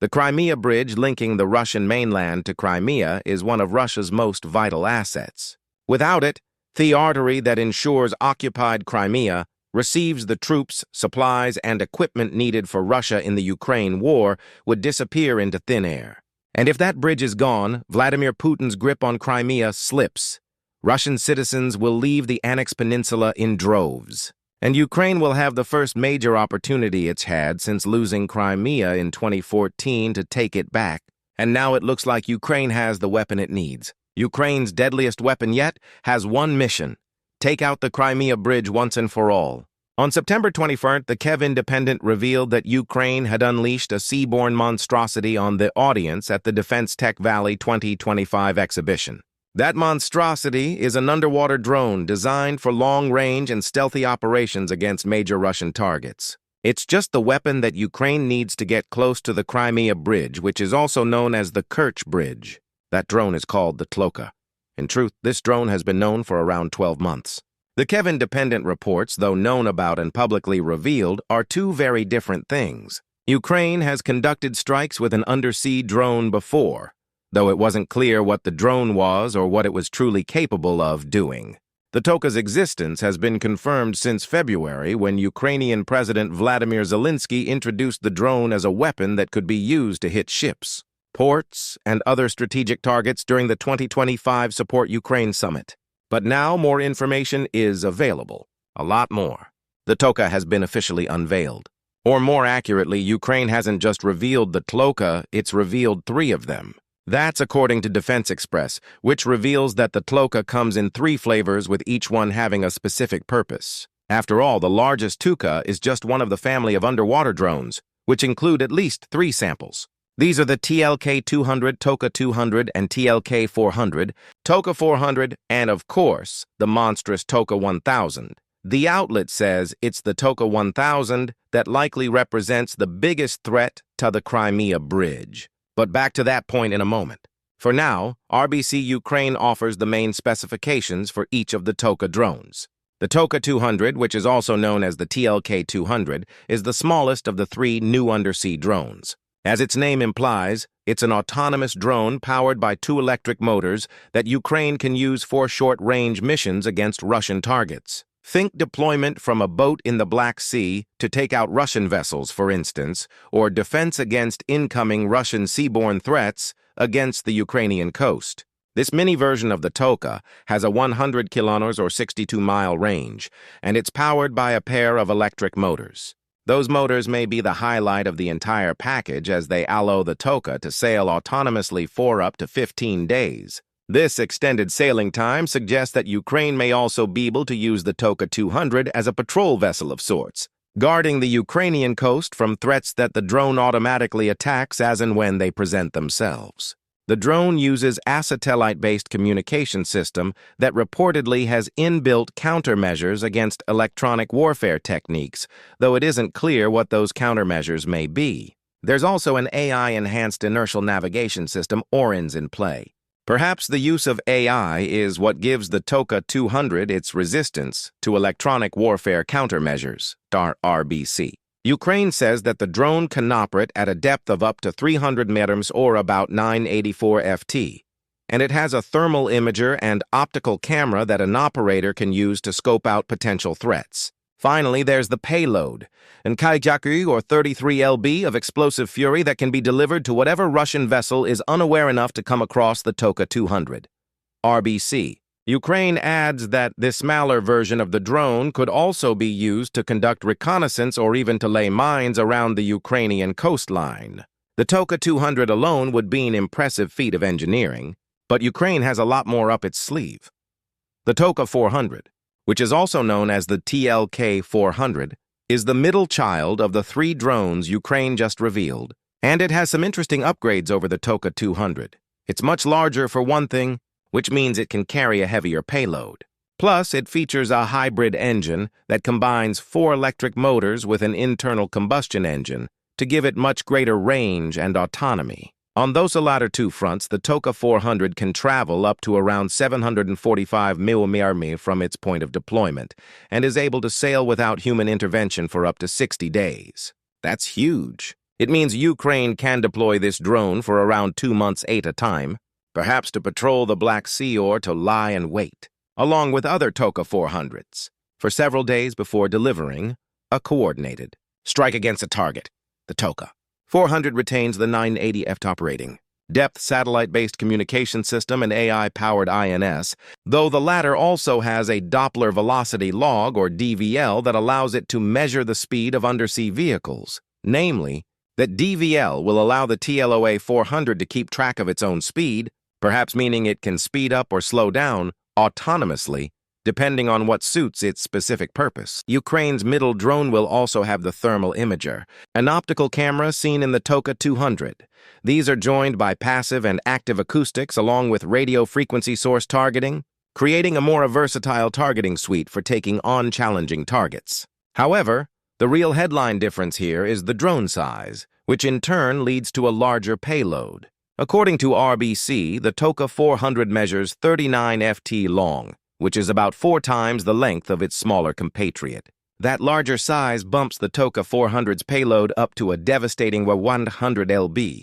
The Crimea Bridge linking the Russian mainland to Crimea is one of Russia's most vital assets. Without it, the artery that ensures occupied Crimea receives the troops, supplies, and equipment needed for Russia in the Ukraine war would disappear into thin air. And if that bridge is gone, Vladimir Putin's grip on Crimea slips. Russian citizens will leave the annexed peninsula in droves. And Ukraine will have the first major opportunity it's had since losing Crimea in 2014 to take it back. And now it looks like Ukraine has the weapon it needs. Ukraine's deadliest weapon yet has one mission: take out the Crimea Bridge once and for all. On September 21st, the Kiev Independent revealed that Ukraine had unleashed a seaborne monstrosity on the audience at the Defense Tech Valley 2025 exhibition. That monstrosity is an underwater drone designed for long-range and stealthy operations against major Russian targets. It's just the weapon that Ukraine needs to get close to the Crimea Bridge, which is also known as the Kerch Bridge. That drone is called the Tloka. In truth, this drone has been known for around 12 months. The Kiev Independent reports, though known about and publicly revealed, are two very different things. Ukraine has conducted strikes with an undersea drone before, though it wasn't clear what the drone was or what it was truly capable of doing. The Tloka's existence has been confirmed since February when Ukrainian President Vladimir Zelensky introduced the drone as a weapon that could be used to hit ships, ports, and other strategic targets during the 2025 Support Ukraine Summit. But now more information is available. A lot more. The Tloka has been officially unveiled. Or more accurately, Ukraine hasn't just revealed the Tloka, it's revealed 3 of them. That's according to Defense Express, which reveals that the Tloka comes in 3 flavors with each one having a specific purpose. After all, the largest Tloka is just one of the family of underwater drones, which include at least 3 samples. These are the TLK-200, Tloka-200, and TLK-400, Tloka-400, and of course, the monstrous Tloka-1000. The outlet says it's the Tloka-1000 that likely represents the biggest threat to the Crimea Bridge. But back to that point in a moment. For now, RBC Ukraine offers the main specifications for each of the Tloka drones. The Tloka-200, which is also known as the TLK-200, is the smallest of the 3 new undersea drones. As its name implies, it's an autonomous drone powered by 2 electric motors that Ukraine can use for short-range missions against Russian targets. Think deployment from a boat in the Black Sea to take out Russian vessels, for instance, or defense against incoming Russian seaborne threats against the Ukrainian coast. This mini version of the Tloka has a 100 kilometers or 62-mile range, and it's powered by a pair of electric motors. Those motors may be the highlight of the entire package as they allow the Tloka to sail autonomously for up to 15 days. This extended sailing time suggests that Ukraine may also be able to use the Tloka-200 as a patrol vessel of sorts, guarding the Ukrainian coast from threats that the drone automatically attacks as and when they present themselves. The drone uses a satellite-based communication system that reportedly has inbuilt countermeasures against electronic warfare techniques, though it isn't clear what those countermeasures may be. There's also an AI-enhanced inertial navigation system, ORINS, in play. Perhaps the use of AI is what gives the Tloka-200 its resistance to electronic warfare countermeasures, RBC. Ukraine says that the drone can operate at a depth of up to 300 meters or about 984 ft, and it has a thermal imager and optical camera that an operator can use to scope out potential threats. Finally, there's the payload, an Kaijaku or 33 lb of explosive fury that can be delivered to whatever Russian vessel is unaware enough to come across the Tloka-200. RBC. Ukraine adds that this smaller version of the drone could also be used to conduct reconnaissance or even to lay mines around the Ukrainian coastline. The Tloka-200 alone would be an impressive feat of engineering, but Ukraine has a lot more up its sleeve. The Tloka-400, which is also known as the TLK-400, is the middle child of the 3 drones Ukraine just revealed, and it has some interesting upgrades over the Tloka-200. It's much larger for one thing, which means it can carry a heavier payload. Plus, it features a hybrid engine that combines 4 electric motors with an internal combustion engine to give it much greater range and autonomy. On those latter 2 fronts, the Tloka-400 can travel up to around 745 km from its point of deployment and is able to sail without human intervention for up to 60 days. That's huge. It means Ukraine can deploy this drone for around 2 months at a time, perhaps to patrol the Black Sea or to lie in wait, along with other Toka 400s, for several days before delivering a coordinated strike against a target. The Toka 400 retains the 980 FTOP rating, depth satellite-based communication system, and AI-powered INS, though the latter also has a Doppler velocity log, or DVL, that allows it to measure the speed of undersea vehicles. Namely, that DVL will allow the TLOA 400 to keep track of its own speed, perhaps meaning it can speed up or slow down autonomously, depending on what suits its specific purpose. Ukraine's middle drone will also have the thermal imager, an optical camera seen in the Toka 200. These are joined by passive and active acoustics along with radio frequency source targeting, creating a more versatile targeting suite for taking on challenging targets. However, the real headline difference here is the drone size, which in turn leads to a larger payload. According to RBC, the Toka 400 measures 39 FT long, which is about 4 times the length of its smaller compatriot. That larger size bumps the Toka 400's payload up to a devastating 100 lb.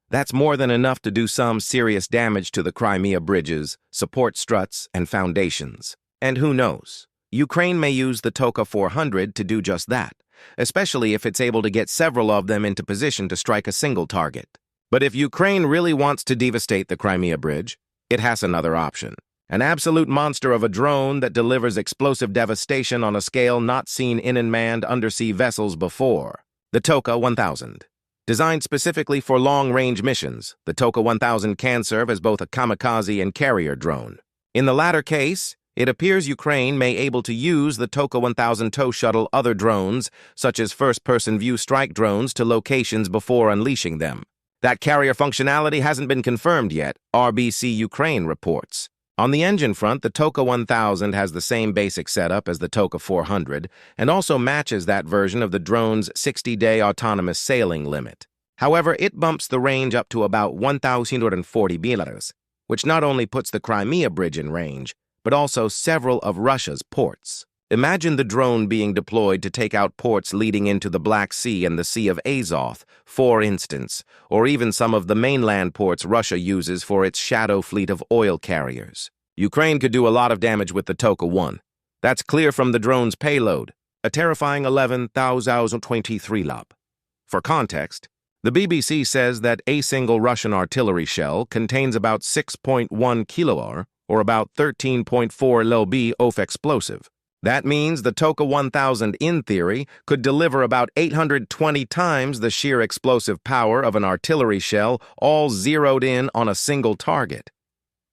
That's more than enough to do some serious damage to the Crimea bridges, support struts, and foundations. And who knows? Ukraine may use the Toka 400 to do just that, especially if it's able to get several of them into position to strike a single target. But if Ukraine really wants to devastate the Crimea bridge, it has another option. An absolute monster of a drone that delivers explosive devastation on a scale not seen in unmanned undersea vessels before. The Toka 1000. Designed specifically for long-range missions, the Toka 1000 can serve as both a kamikaze and carrier drone. In the latter case, it appears Ukraine may be able to use the Toka 1000 tow shuttle other drones, such as first-person view strike drones, to locations before unleashing them. That carrier functionality hasn't been confirmed yet, RBC Ukraine reports. On the engine front, the Toka 1000 has the same basic setup as the Toka 400 and also matches that version of the drone's 60-day autonomous sailing limit. However, it bumps the range up to about 1,040 kilometers, which not only puts the Crimea bridge in range, but also several of Russia's ports. Imagine the drone being deployed to take out ports leading into the Black Sea and the Sea of Azov, for instance, or even some of the mainland ports Russia uses for its shadow fleet of oil carriers. Ukraine could do a lot of damage with the Toka 1. That's clear from the drone's payload, a terrifying 11,023 lb. For context, the BBC says that a single Russian artillery shell contains about 6.1 kilo or about 13.4 lb of explosive. That means the Toka 1000, in theory, could deliver about 820 times the sheer explosive power of an artillery shell, all zeroed in on a single target.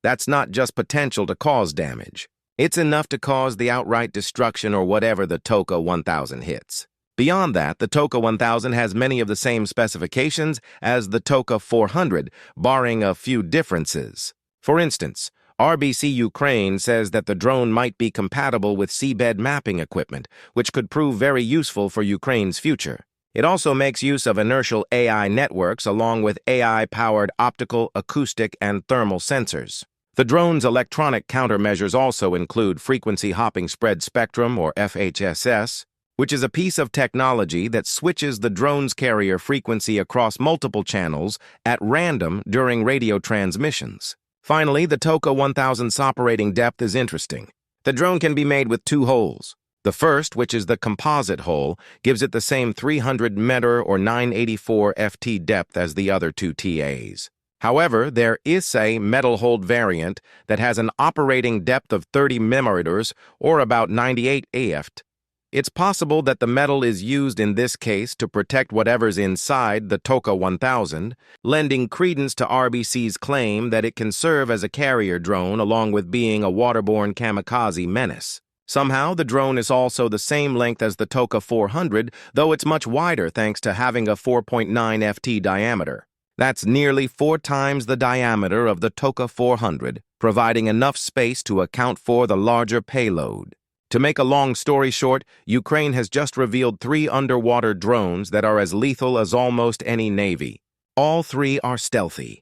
That's not just potential to cause damage. It's enough to cause the outright destruction or whatever the Toka 1000 hits. Beyond that, the Toka 1000 has many of the same specifications as the Toka 400, barring a few differences. For instance, RBC Ukraine says that the drone might be compatible with seabed mapping equipment, which could prove very useful for Ukraine's future. It also makes use of inertial AI networks along with AI-powered optical, acoustic, and thermal sensors. The drone's electronic countermeasures also include frequency hopping spread spectrum, or FHSS, which is a piece of technology that switches the drone's carrier frequency across multiple channels at random during radio transmissions. Finally, the Toka 1000's operating depth is interesting. The drone can be made with 2 holes. The first, which is the composite hole, gives it the same 300-meter or 984 FT depth as the other 2 TAs. However, there is a metal-holed variant that has an operating depth of 30 millimeters or about 98 AFT. It's possible that the metal is used in this case to protect whatever's inside the Toka 1000, lending credence to RBC's claim that it can serve as a carrier drone along with being a waterborne kamikaze menace. Somehow, the drone is also the same length as the Toka 400, though it's much wider thanks to having a 4.9 FT diameter. That's nearly 4 times the diameter of the Toka 400, providing enough space to account for the larger payload. To make a long story short, Ukraine has just revealed 3 underwater drones that are as lethal as almost any navy. All 3 are stealthy.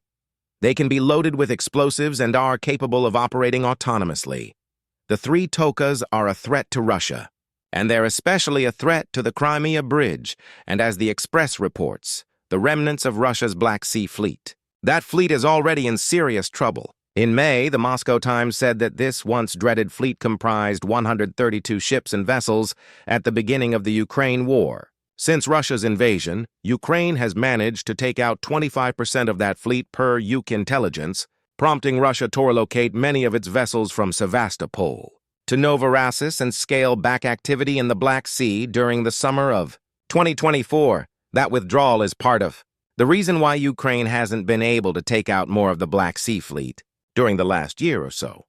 They can be loaded with explosives and are capable of operating autonomously. The 3 Tokas are a threat to Russia, and they're especially a threat to the Crimea bridge, and as the Express reports, the remnants of Russia's Black Sea Fleet. That fleet is already in serious trouble. In May, the Moscow Times said that this once-dreaded fleet comprised 132 ships and vessels at the beginning of the Ukraine war. Since Russia's invasion, Ukraine has managed to take out 25% of that fleet per UK intelligence, prompting Russia to relocate many of its vessels from Sevastopol to Novorossiysk and scale back activity in the Black Sea during the summer of 2024. That withdrawal is part of the reason why Ukraine hasn't been able to take out more of the Black Sea Fleet during the last year or so.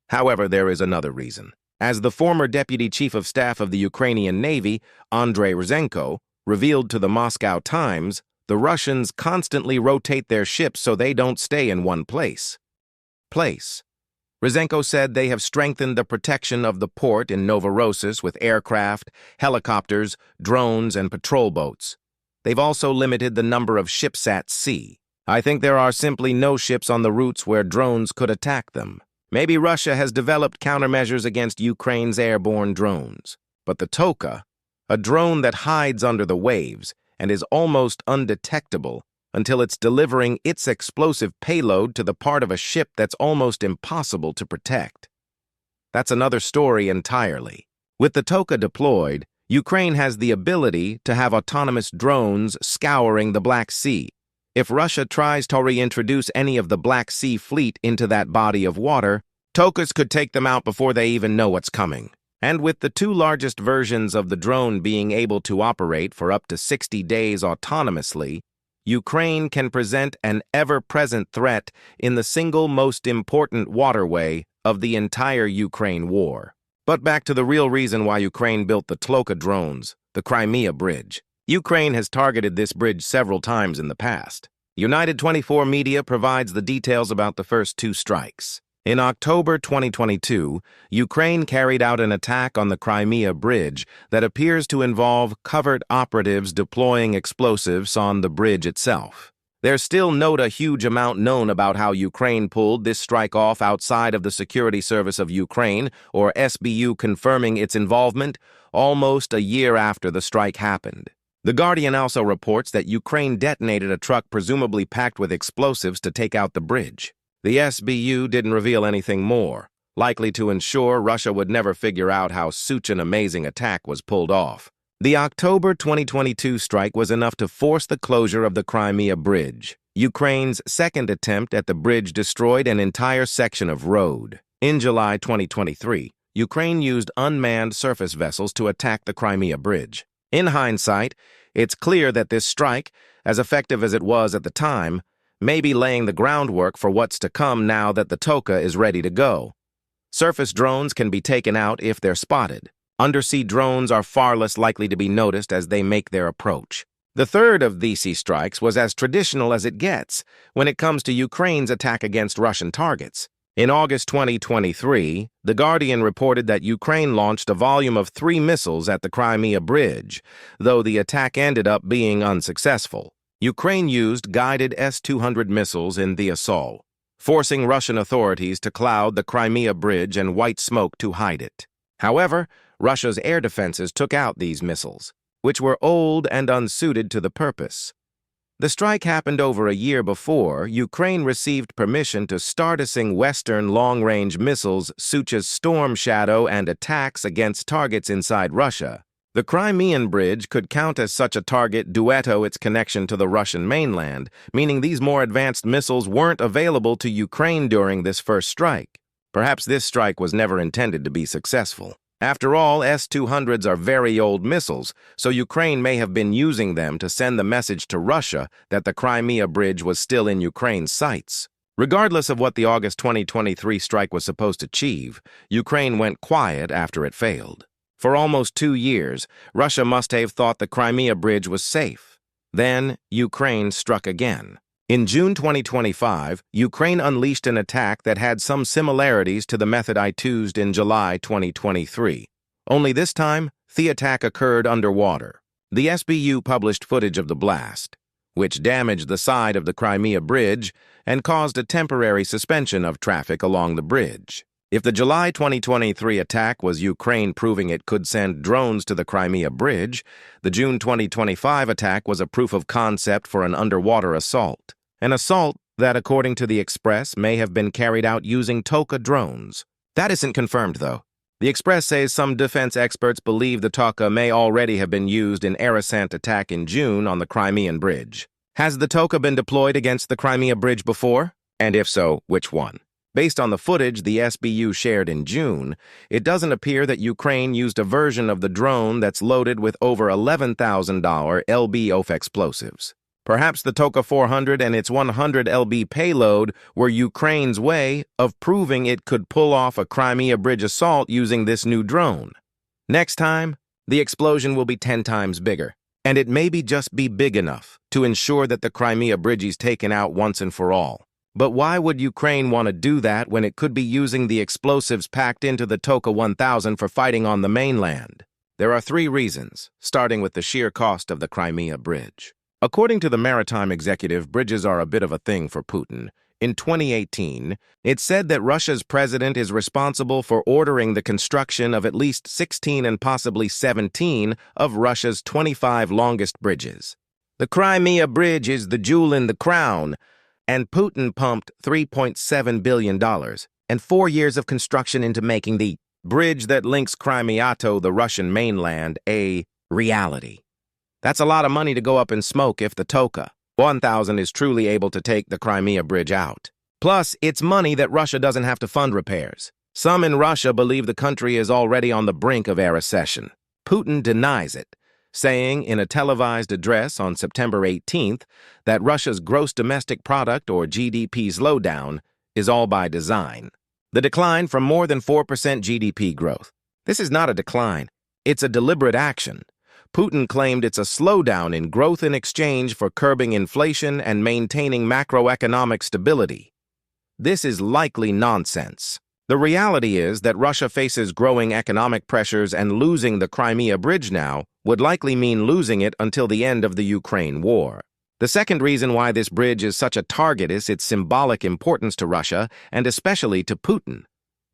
However, there is another reason. As the former Deputy Chief of Staff of the Ukrainian Navy, Andrei Ryzhenko, revealed to the Moscow Times, the Russians constantly rotate their ships so they don't stay in one place. Ryzhenko said they have strengthened the protection of the port in Novorossiysk with aircraft, helicopters, drones, and patrol boats. They've also limited the number of ships at sea. I think there are simply no ships on the routes where drones could attack them. Maybe Russia has developed countermeasures against Ukraine's airborne drones. But the Toka, a drone that hides under the waves and is almost undetectable until it's delivering its explosive payload to the part of a ship that's almost impossible to protect. That's another story entirely. With the Toka deployed, Ukraine has the ability to have autonomous drones scouring the Black Sea. If Russia tries to reintroduce any of the Black Sea Fleet into that body of water, Tokas could take them out before they even know what's coming. And with the two largest versions of the drone being able to operate for up to 60 days autonomously, Ukraine can present an ever-present threat in the single most important waterway of the entire Ukraine war. But back to the real reason why Ukraine built the Toka drones, the Crimea Bridge. Ukraine has targeted this bridge several times in the past. United 24 Media provides the details about the first two strikes. In October 2022, Ukraine carried out an attack on the Crimea Bridge that appears to involve covert operatives deploying explosives on the bridge itself. There's still not a huge amount known about how Ukraine pulled this strike off outside of the Security Service of Ukraine, or SBU, confirming its involvement almost a year after the strike happened. The Guardian also reports that Ukraine detonated a truck presumably packed with explosives to take out the bridge. The SBU didn't reveal anything more, likely to ensure Russia would never figure out how such an amazing attack was pulled off. The October 2022 strike was enough to force the closure of the Crimea Bridge. Ukraine's second attempt at the bridge destroyed an entire section of road. In July 2023, Ukraine used unmanned surface vessels to attack the Crimea Bridge. In hindsight, it's clear that this strike, as effective as it was at the time, may be laying the groundwork for what's to come now that the Toka is ready to go. Surface drones can be taken out if they're spotted. Undersea drones are far less likely to be noticed as they make their approach. The third of these sea strikes was as traditional as it gets when it comes to Ukraine's attack against Russian targets. In August 2023, The Guardian reported that Ukraine launched a volume of 3 missiles at the Crimea Bridge, though the attack ended up being unsuccessful. Ukraine used guided S-200 missiles in the assault, forcing Russian authorities to cloud the Crimea Bridge and white smoke to hide it. However, Russia's air defenses took out these missiles, which were old and unsuited to the purpose. The strike happened over a year before Ukraine received permission to start using Western long-range missiles such as Storm Shadow and attacks against targets inside Russia. The Crimean Bridge could count as such a target due to its connection to the Russian mainland, meaning these more advanced missiles weren't available to Ukraine during this first strike. Perhaps this strike was never intended to be successful. After all, S-200s are very old missiles, so Ukraine may have been using them to send the message to Russia that the Crimea Bridge was still in Ukraine's sights. Regardless of what the August 2023 strike was supposed to achieve, Ukraine went quiet after it failed. For almost 2 years, Russia must have thought the Crimea Bridge was safe. Then, Ukraine struck again. In June 2025, Ukraine unleashed an attack that had some similarities to the method I used in July 2023. Only this time, the attack occurred underwater. The SBU published footage of the blast, which damaged the side of the Crimea Bridge and caused a temporary suspension of traffic along the bridge. If the July 2023 attack was Ukraine proving it could send drones to the Crimea Bridge, the June 2025 attack was a proof of concept for an underwater assault. An assault that, according to the Express, may have been carried out using Toka drones. That isn't confirmed, though. The Express says some defense experts believe the Toka may already have been used in Arasant attack in June on the Crimean Bridge. Has the Toka been deployed against the Crimea Bridge before? And if so, which one? Based on the footage the SBU shared in June, it doesn't appear that Ukraine used a version of the drone that's loaded with over $11,000 lb explosives. Perhaps the Toka 400 and its 100 lb payload were Ukraine's way of proving it could pull off a Crimea Bridge assault using this new drone. Next time, the explosion will be 10 times bigger, and it maybe just be big enough to ensure that the Crimea Bridge is taken out once and for all. But why would Ukraine want to do that when it could be using the explosives packed into the Toka 1000 for fighting on the mainland? There are 3 reasons, starting with the sheer cost of the Crimea Bridge. According to the maritime executive, bridges are a bit of a thing for Putin. In 2018, it said that Russia's president is responsible for ordering the construction of at least 16 and possibly 17 of Russia's 25 longest bridges. The Crimea Bridge is the jewel in the crown, and Putin pumped $3.7 billion and 4 years of construction into making the bridge that links Crimea to the Russian mainland a reality. That's a lot of money to go up in smoke if the Toka 1000 is truly able to take the Crimea Bridge out. Plus, it's money that Russia doesn't have to fund repairs. Some in Russia believe the country is already on the brink of a recession. Putin denies it, saying in a televised address on September 18th that Russia's gross domestic product, or GDP slowdown, is all by design. The decline from more than 4% GDP growth. This is not a decline. It's a deliberate action. Putin claimed it's a slowdown in growth in exchange for curbing inflation and maintaining macroeconomic stability. This is likely nonsense. The reality is that Russia faces growing economic pressures, and losing the Crimea Bridge now would likely mean losing it until the end of the Ukraine war. The second reason why this bridge is such a target is its symbolic importance to Russia, and especially to Putin.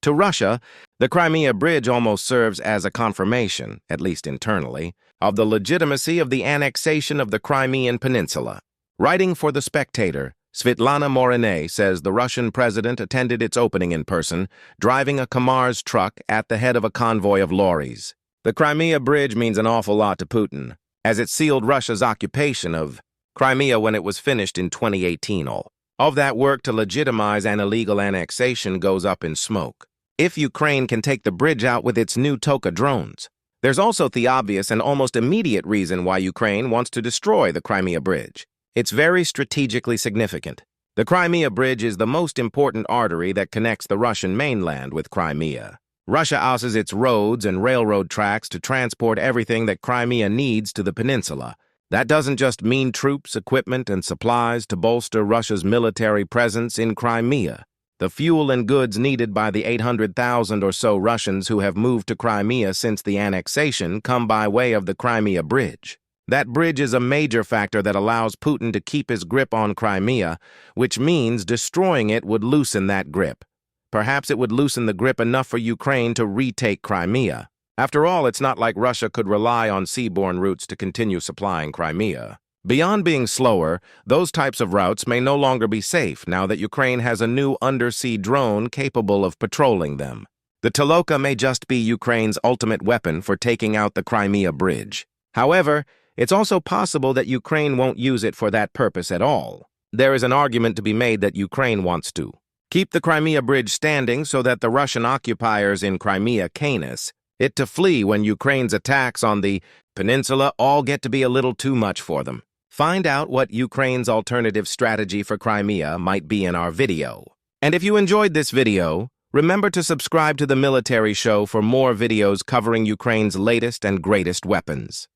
To Russia, the Crimea Bridge almost serves as a confirmation, at least internally, of the legitimacy of the annexation of the Crimean Peninsula. Writing for The Spectator, Svetlana Morinay says the Russian president attended its opening in person, driving a Kamaz truck at the head of a convoy of lorries. The Crimea Bridge means an awful lot to Putin, as it sealed Russia's occupation of Crimea when it was finished in 2018. All of that work to legitimize an illegal annexation goes up in smoke. If Ukraine can take the bridge out with its new Toka drones. There's also the obvious and almost immediate reason why Ukraine wants to destroy the Crimea Bridge. It's very strategically significant. The Crimea Bridge is the most important artery that connects the Russian mainland with Crimea. Russia uses its roads and railroad tracks to transport everything that Crimea needs to the peninsula. That doesn't just mean troops, equipment, and supplies to bolster Russia's military presence in Crimea. The fuel and goods needed by the 800,000 or so Russians who have moved to Crimea since the annexation come by way of the Crimea Bridge. That bridge is a major factor that allows Putin to keep his grip on Crimea, which means destroying it would loosen that grip. Perhaps it would loosen the grip enough for Ukraine to retake Crimea. After all, it's not like Russia could rely on seaborne routes to continue supplying Crimea. Beyond being slower, those types of routes may no longer be safe now that Ukraine has a new undersea drone capable of patrolling them. The Toka may just be Ukraine's ultimate weapon for taking out the Crimea Bridge. However, it's also possible that Ukraine won't use it for that purpose at all. There is an argument to be made that Ukraine wants to keep the Crimea Bridge standing so that the Russian occupiers in Crimea Canis it to flee when Ukraine's attacks on the peninsula all get to be a little too much for them. Find out what Ukraine's alternative strategy for Crimea might be in our video. And if you enjoyed this video, remember to subscribe to the Military Show for more videos covering Ukraine's latest and greatest weapons.